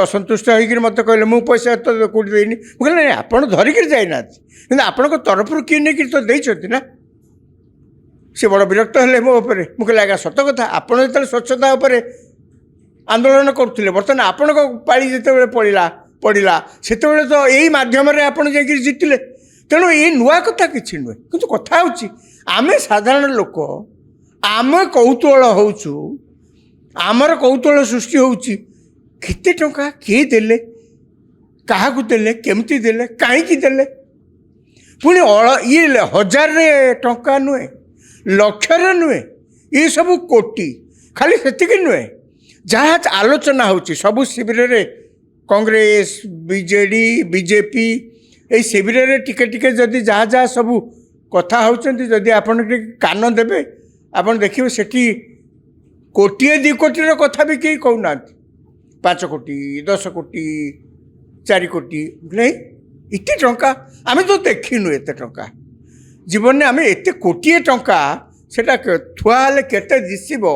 असंतुष्ट होकर मत कहले मु पैसा तो कौटी देनी मुझे नहीं आप धरिक जाइना कि आपण तरफ किए नहीं तो देते ना सी बड़ विरक्त हेले मो उपर मुझे आज्ञा सत कथा आपड़ जो स्वच्छता उपर आंदोलन करुले बर्तमान आपण पाली जिते पड़ा से तो यही मध्यम आपड़ जा जितले तेणु ये नुआ कथा कि नुहे कि कथा आम साधारण लोक आम कौतूहल होचु आमर कौतूहल सृष्टि होची केते टंका किए देले क्या देले केमती देले कहीं देले पुणी ये 1000 टंका नुहे लक्षर नुहे ये सब कोटी खाली से नुहे जहाँ आलोचना होची सबु शिविर रे कांग्रेस बीजेडी बीजेपी ये शिविर रे टिके टिके जदि जहाँ जहाँ सबू कथा होचंती जदि आपन कान देबे आपन देखिबे सेठी कोटिए 2 कोटी कथा भी कहीं कहूना 5 कोटी 10 कोटी 4 कोटी नहीं इतने टंका आम तो देखिनु एत टंका जीवन में आम एत कोटिए टंका सेटा थुआले केते दिसिबो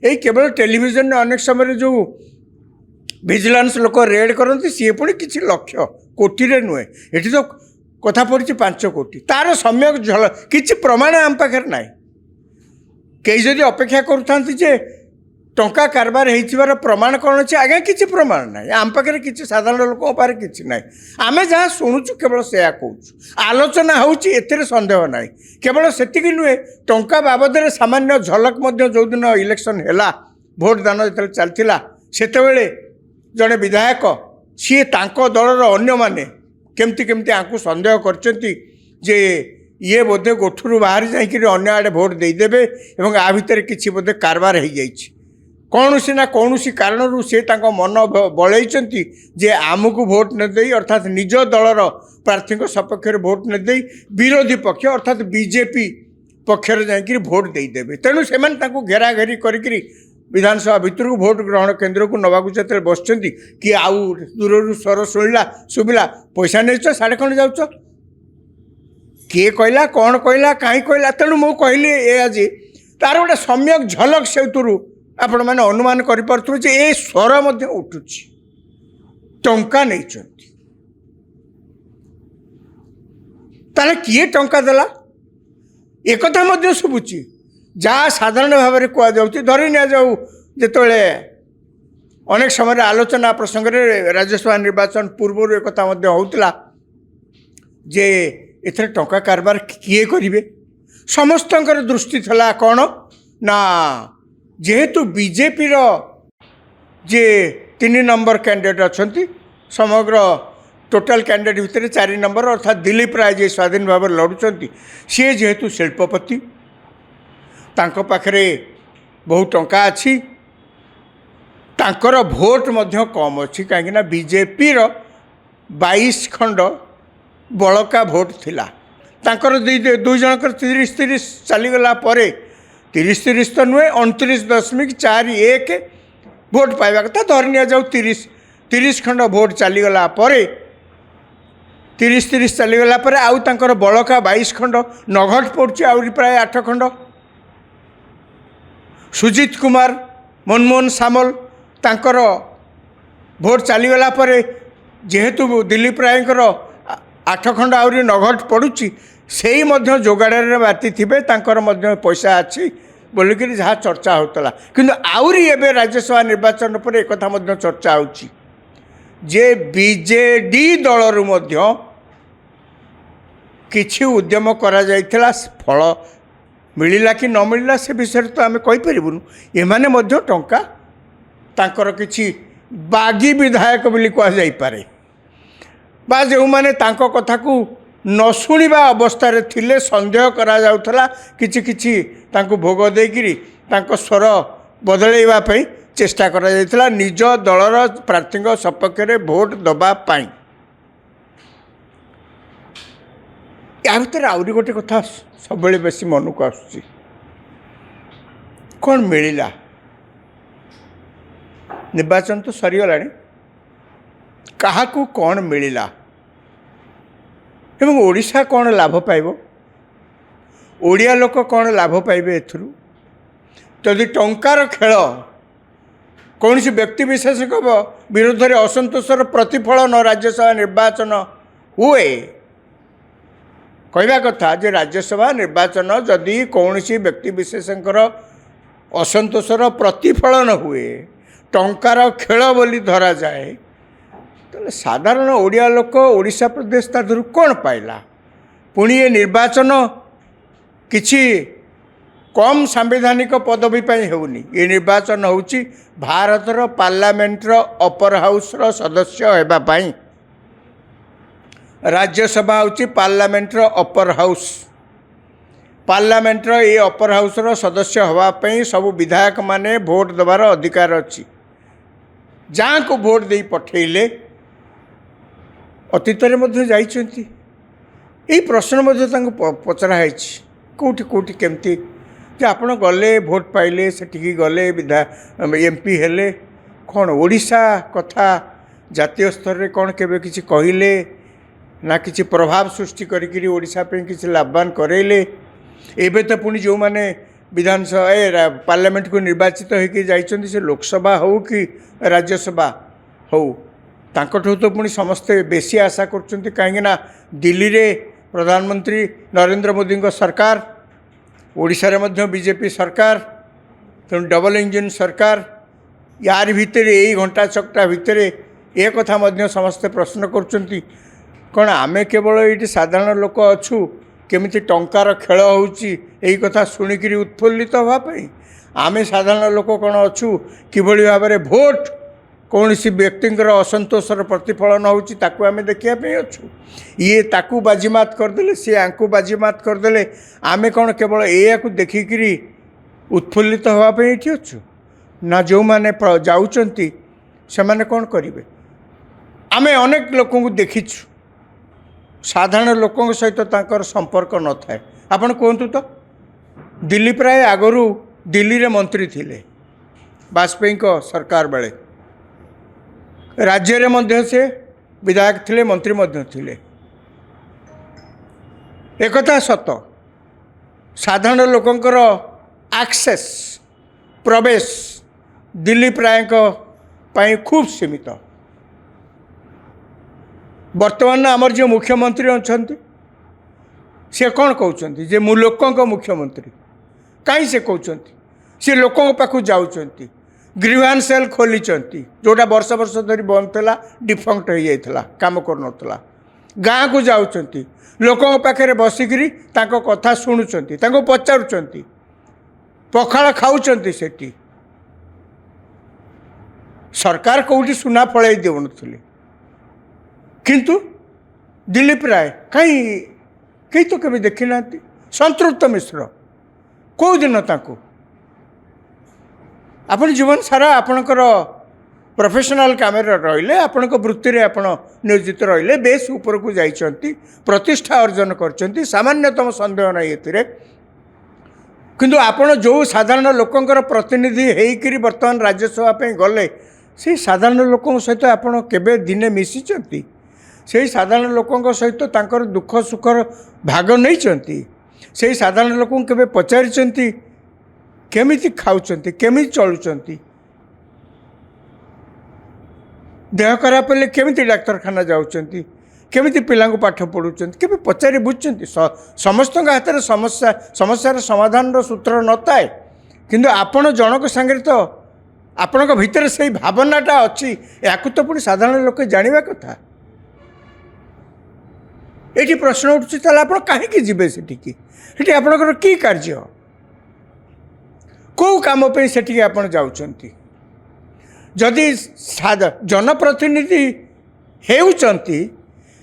यही केवल टेलीविजन अनेक समय जो विजिलेंस लोक रेड करती सी पुणी किसी लक्ष्य कोटी नुहे ये तो कथा पड़ी 5 कोटी तार सम्यक झल किसी प्रमाण आम पाखे ना कई जदि अपेक्षा करुँचे टंका कारबार हो प्रमाण कौन अच्छे आज्ञा किसी प्रमाण ना आम पाखे किसी साधारण लोक पाखे किसी ना आम जहाँ शुणुचु केवल से कहूँ आलोचना होती सन्देह ना केवल से नुहे टंका बाबद सामान्य झलक जो दिन इलेक्शन है भोट दान जो चलता से जड़े विधायक सी दलर अन्य माने केमती केमती आपको सन्देह करचंती जे ये बोधे गोठरू बाहर जाकर अन्य आड़े भोट देदेवे और आ भितर किसी बोधे कारबार हो जाइए कौन सी ना कौन सी कारण से मन बलैंती जे आमको भोट न दे अर्थात निज दलर प्रार्थी सपक्ष भोट न दे विरोधी पक्ष अर्थात बीजेपी पक्षर जाकर भोट देदेवे तेणु से घेराघेरी करी विधानसभा भितर भोट ग्रहण केन्द्र को नवाक जो बस कि आउ दूर स्वर शुभिला पैसा नहीं साढ़े खंड जाऊच किए कहला कौन कहला कहीं कहला तेणु मु कहली ये आज तार गोटे सम्यक झलक से आपण मैंने अनुमान करें ये स्वर उठू टंका नहीं ताले किए टंका देला एक कथा शुभुची जहाँ साधारण भाव में कहुच्छी धरी नि जाऊ जो अनेक समय आलोचना प्रसंग में राज्यसभा निर्वाचन पूर्व एक कथा होता जे एथरे टंका कारबार किए करेंगे समस्त दृष्टि थला कौन ना जेहेतु बीजेपी जे 3 नंबर कैंडिडेट अच्छा समग्र टोटाल कैंडिडेट भितर 4 नंबर अर्थात दिलीप राय जे स्वाधीन भाव लड़ुंट सी जेहेतु शिल्पपति तांको पाखरे बहुत टंका अच्छी तांकर भोट मध्य कम अच्छी कहीं बीजेपी 22 खंड बड़का भोट थिला तांकर दुई जनकर 30-30 चलीगला 30-30 तो नुहे 29.41 भोट पाइबा कथा धरी नि जाऊ 30 खंड भोट चलीगला 30-30 चलीगला आउ तांकर बड़का 22 खंड नघट पड़ुची आउरी प्राय 8 खंड सुजीत कुमार मनमोहन सामल तांकर भोट चलीगला जेहेतु दिलीप रायकर 8 खंड आउरी नघट पड़ुची से ही जोगाड़े बाती थे पैसा अच्छी बोलिक जहाँ चर्चा होता किंतु आउरी एबे राज्यसभा निर्वाचन पर एक कथा चर्चा होची जे बीजेडी दलरू किछि उद्यम करा जाइथिला फल मिलिला कि न मिलिला से विषय तो आम कहीपरूँ एमाने टंका तांकर किछि बागी विधायक बोली कहुपे बा जो मैंने कथा को न शुणा अवस्था थिले सन्देह करा जाउथला किछि किछि तांको भोग देकिरी तांको स्वर बदलैवाई चेष्टा करा जाइथिला निज दलर प्रार्थी सपक्ष में भोट दबा पाई या भर आउरी गोटे कथा सब बेसी मन को आसुची कौन मिलिला निर्वाचन तो सरीगला क्या कौन मिलिला एवं ओडिशा कौन लाभ पाइब ओडिया लोक कौन लाभ पाइबे एथुरु जदि टंकार खेल कौन व्यक्ति विशेष विरोध में असंतोषर प्रतिफलन राज्यसभा निर्वाचन हुए कहवा कथा जे राज्यसभा निर्वाचन जदि कौन व्यक्ति विशेष असंतोषर प्रतिफलन हुए टंकार खेल बोली धरा जाए तो साधारण ओडिया लोक ओडिशा प्रदेश तादर कौन पाइला पुणी ये निर्वाचन किछि कम सांविधानिक पदवी होनी ये निर्वाचन होची भारतर पार्लियामेंटर अपर हाउस रो सदस्य हेबापाई राज्यसभा होची पार्लियामेंटर अपर हाउस पार्लियामेंटर ये अपर हाउस रो सदस्य होवापाई सब विधायक माने भोट देवार अधिकार अच्छी जहाँ को भोट दे पठेले अतीत यही प्रश्न पचराई कौटी कौटी केमती जे आपण गले भोट पाइले सेठिकी गले विधा एमपी हेले कौन ओडिशा कथा जातीय स्तर में कौन केबे किछि कहिले ना किछि प्रभाव सृष्टि करिकिरी ओडिशा पे किछि लाभवान करेले एबे तो पुणी जो माने विधानसभा पार्लियामेंट को निर्वाचित होकर जाइछन्ति से लोकसभा हो कि राज्यसभा हो तांकठू तो पुणी समस्ते बेसी आशा करछन्ति काहेकि ना दिल्ली रे प्रधानमंत्री नरेंद्र मोदी को सरकार ओडिशा रे मध्य बीजेपी सरकार तेणु डबल इंजिन सरकार यार भितर यही घंटा चकटा भितर ए कथा मध्य समस्ते प्रश्न करछन्ति कौन आमे केवल ये साधारण लोक अच्छु केमिति टंकार खेल होउची एही कथा शुणिकी उत्फुल्लित होगापी आमे साधारण लोक कौन अच्छु किभली भाव में भोट कौन सी व्यक्तिंकर असंतोषर प्रतिफलन होउची ताकू आमे देखिया अच्छु ये ताकू बाजीमात करदेले सी आंकू बाजीमात करदेले आमे कौन केवल या देखिकी उत्फुल्लित होगापी ये अच्छु ना जो मैंने जाउचंती से माने कौन करेंगे आमे अनेक लोक देखीचु साधारण लोकों सहित तांकर संपर्क न थाए आपण कहतु तो दिल्ली प्राय आगरू दिल्ली रे मंत्री थिले वाजपेयी को सरकार बेले राज्य रे मध्य से विधायक थिले मंत्री मध्य थिले एकथा सत साधारण लोकंकर एक्सेस प्रवेश दिल्ली प्राय पाई खूब सीमित वर्तमान आमर जो मुख्यमंत्री अच्छा सी कौन कहते जे मु लोकों मुख्यमंत्री कहीं से कहते सी लोकों पाखु जाऊँच ग्रीवांस सेल खोली जोटा वर्ष वर्ष धरी बंद था डिफंक्ट हो जाता कम कर गाँ को जाऊँच लोकों पाखे बसिकी कथा शुणुंट पचारुंट पखाड़ खाऊँच सेठी सरकार कौटी सुना फल देउनथिले किंतु दिल्ली प्राय कहीं तो कभी देखी ना संतृप्त मिश्र कौ दिन ताकू आपण जीवन सारा आपणकर प्रोफेशनल काम रहिले आपण वृत्ति रे आपण नियोजित रहिले बेस ऊपर को जाइछंती प्रतिष्ठा अर्जन करछंती सामान्यतम संदेह नहीं एतिरे किंतु आपण जो साधारण लोकंकर प्रतिनिधि हेइकरी वर्तमान राज्यसभा पे गले से साधारण लोकों सहित आपण केबे दिने मिसिचंती से साधारण लोकों सहित तांकर दुख सुखर भाग नहीं से साधारण लोक केबे पचारि केमिति खाऊचंती केमिति चलुचंती देह खराब हेले केमिति डाक्तरखाना जाऊचंती केमिति पिलांको पाठ पढ़ुचंती केबे पचारि बुझचंती समस्त हाथ में समस्यार समाधान सूत्र नताए किंतु आपण जनक संगे तो आपण भितर से भावनाटा अच्छी या तो पुणी साधारण लोक जानिबा कथा ये प्रश्न उठुची ताले आपण कहीं जीवे सेठी आपणकर की कार्य कौ काम पे सेठी आपण जाउचंती जदि जनप्रतिनिधि हेउचंती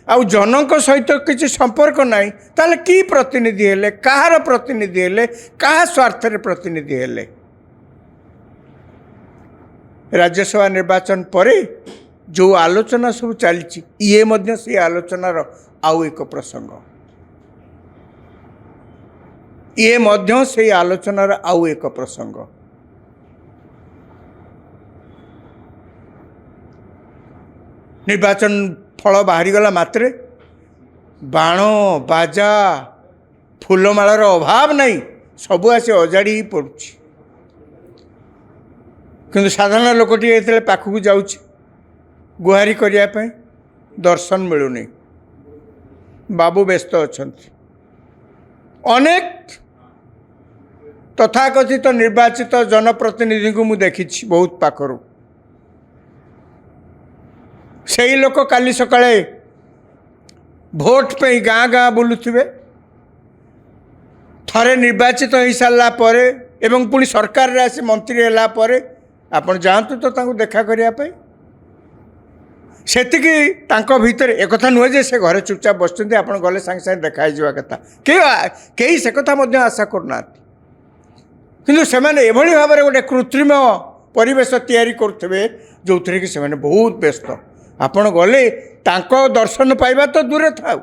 आ जनक सहित किसी संपर्क नहीं ताले की प्रतिनिधि हेले कहार प्रतिनिधि हेले कहा स्वार्थ रे प्रतिनिधि हेले राज्यसभा निर्वाचन पर जो आलोचना सब चली ये मध्य से आलोचनार आउ एक प्रसंग ये मध्य से आलोचनार आउ एक प्रसंग निर्वाचन फल बाहरीगला मात्रे बाण बाजा फूलमालार अभाव नहीं सबू आसे अजाड़ी ही पड़ुछि କିନ୍ତୁ ସାଧାରଣ ଲୋକଟିଏ ଯେତେବେଳେ ପାଖକୁ ଯାଉଛି ଗୁହାରି କରିବା ପାଇଁ ଦର୍ଶନ ମିଳୁନି। ବାବୁ ବ୍ୟସ୍ତ ଅଛନ୍ତି। ଅନେକ ତଥାକଥିତ ନିର୍ବାଚିତ ଜନପ୍ରତିନିଧିଙ୍କୁ ମୁଁ ଦେଖିଛି ବହୁତ ପାଖରୁ। ସେଇ ଲୋକ କାଲି ସକାଳେ ଭୋଟ ପାଇଁ ଗାଁ ଗାଁ ବୁଲୁଥିବେ। ଥରେ ନିର୍ବାଚିତ ହୋଇସାରିଲା ପରେ ଏବଂ ପୁଣି ସରକାରରେ ଆସି ମନ୍ତ୍ରୀ ହେଲା ପରେ ଆପଣ ଯାଆନ୍ତୁ ତ ତାଙ୍କୁ ଦେଖା କରିବା ପାଇଁ। ସେତିକି ତାଙ୍କ ଭିତରେ ଏକଥା ନୁହେଁ ଯେ ସେ ଘରେ ଚୁପଚାପ ବସୁଛନ୍ତି, ଆପଣ ଗଲେ ସାଙ୍ଗେ ସାଙ୍ଗେ ଦେଖା ହେଇଯିବା କଥା। କେହି ସେ କଥା ମଧ୍ୟ ଆଶା କରୁନାହାନ୍ତି। କିନ୍ତୁ ସେମାନେ ଏଭଳି ଭାବରେ ଗୋଟେ କୃତ୍ରିମ ପରିବେଶ ତିଆରି କରୁଥିବେ ଯେଉଁଥିରେ କି ସେମାନେ ବହୁତ ବ୍ୟସ୍ତ। ଆପଣ ଗଲେ ତାଙ୍କ ଦର୍ଶନ ପାଇବା ତ ଦୂରେ ଥାଉ,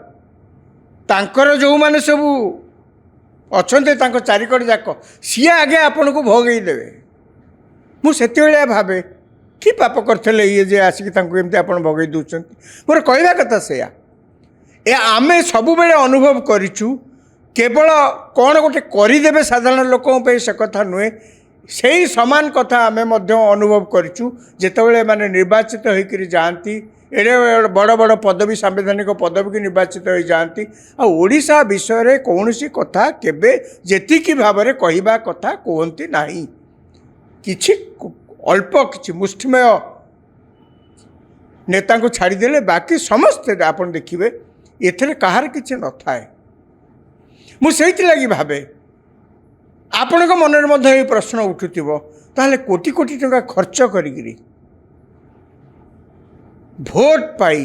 ତାଙ୍କର ଯେଉଁମାନେ ସବୁ ଅଛନ୍ତି ତାଙ୍କ ଚାରିକଡ଼ ଯାକ ସିଏ ଆଗେ ଆପଣଙ୍କୁ ଭୋଗେଇ ଦେବେ। ମୁଁ ସେତେବେଳେ ଭାବେ କି ପାପ କରିଥିଲେ ଇଏ ଯେ ଆସିକି ତାଙ୍କୁ ଏମିତି ଆପଣ ଭୋଗେଇ ଦେଉଛନ୍ତି। ମୋର କହିବା କଥା ସେଇଆ। ଆମେ ସବୁବେଳେ ଅନୁଭବ କରିଛୁ କେବଳ କ'ଣ ଗୋଟେ କରିଦେବେ ସାଧାରଣ ଲୋକଙ୍କ ପାଇଁ ସେ କଥା ନୁହେଁ। ସେଇ ସମାନ କଥା ଆମେ ମଧ୍ୟ ଅନୁଭବ କରିଛୁ ଯେତେବେଳେ ଏମାନେ ନିର୍ବାଚିତ ହୋଇକରି ଯାଆନ୍ତି, ଏଡ଼େ ବଡ଼ ବଡ଼ ପଦବୀ, ସାମ୍ବିଧାନିକ ପଦବୀକୁ ନିର୍ବାଚିତ ହୋଇଯାଆନ୍ତି, ଆଉ ଓଡ଼ିଶା ବିଷୟରେ କୌଣସି କଥା କେବେ ଯେତିକି ଭାବରେ କହିବା କଥା କୁହନ୍ତି ନାହିଁ। କିଛି ଅଳ୍ପ କିଛି ମୁଷ୍ଟିମେୟ ନେତାଙ୍କୁ ଛାଡ଼ିଦେଲେ ବାକି ସମସ୍ତେ ଆପଣ ଦେଖିବେ ଏଥିରେ କାହାର କିଛି ନଥାଏ। ମୁଁ ସେଇଥିଲାଗି ଭାବେ ଆପଣଙ୍କ ମନରେ ମଧ୍ୟ ଏଇ ପ୍ରଶ୍ନ ଉଠୁଥିବ, ତାହେଲେ କୋଟି କୋଟି ଟଙ୍କା ଖର୍ଚ୍ଚ କରିକିରି ଭୋଟ ପାଇ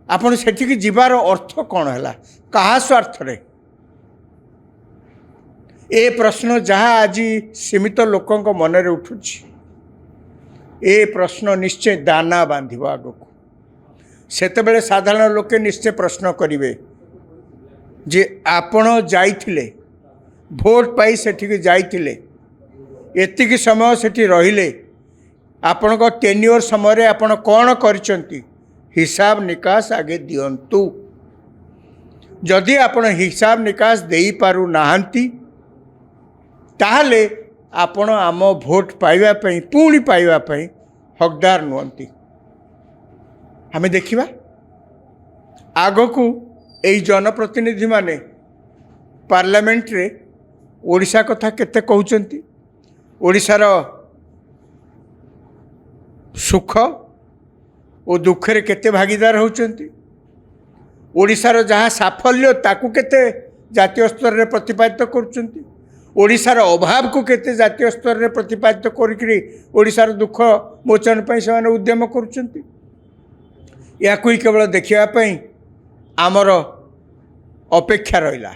ଆପଣ ସେଠିକି ଯିବାର ଅର୍ଥ କ'ଣ ହେଲା, କାହା ସ୍ୱାର୍ଥରେ? ଏ ପ୍ରଶ୍ନ ଯାହା ଆଜି ସୀମିତ ଲୋକଙ୍କ ମନରେ ଉଠୁଛି, ଏ ପ୍ରଶ୍ନ ନିଶ୍ଚୟ ଦାନା ବାନ୍ଧିବ ଆଗକୁ। ସେତେବେଳେ ସାଧାରଣ ଲୋକେ ନିଶ୍ଚୟ ପ୍ରଶ୍ନ କରିବେ ଯେ ଆପଣ ଯାଇଥିଲେ, ଭୋଟ ପାଇ ସେଠିକି ଯାଇଥିଲେ, ଏତିକି ସମୟ ସେଠି ରହିଲେ, ଆପଣଙ୍କ ଟେନ୍ୟୁଅର୍ ସମୟରେ ଆପଣ କ'ଣ କରିଛନ୍ତି ହିସାବ ନିକାଶ ଆଗେ ଦିଅନ୍ତୁ। ଯଦି ଆପଣ ହିସାବ ନିକାଶ ଦେଇପାରୁନାହାନ୍ତି ତାହେଲେ ଆପଣ ଆମ ଭୋଟ ପାଇବା ପାଇଁ, ପୁଣି ପାଇବା ପାଇଁ ହକଦାର ନୁହନ୍ତି। ଆମେ ଦେଖିବା ଆଗକୁ ଏଇ ଜନପ୍ରତିନିଧିମାନେ ପାର୍ଲାମେଣ୍ଟରେ ଓଡ଼ିଶା କଥା କେତେ କହୁଛନ୍ତି, ଓଡ଼ିଶାର ସୁଖ ଓ ଦୁଃଖରେ କେତେ ଭାଗିଦାର ହେଉଛନ୍ତି, ଓଡ଼ିଶାର ଯାହା ସାଫଲ୍ୟ ତାକୁ କେତେ ଜାତୀୟ ସ୍ତରରେ ପ୍ରତିପାଦିତ କରୁଛନ୍ତି, ଓଡ଼ିଶାର ଅଭାବକୁ କେତେ ଜାତୀୟ ସ୍ତରରେ ପ୍ରତିପାଦିତ କରିକି ଓଡ଼ିଶାର ଦୁଃଖ ମୋଚନ ପାଇଁ ସେମାନେ ଉଦ୍ୟମ କରୁଛନ୍ତି। ଏହାକୁ ହିଁ କେବଳ ଦେଖିବା ପାଇଁ ଆମର ଅପେକ୍ଷା ରହିଲା।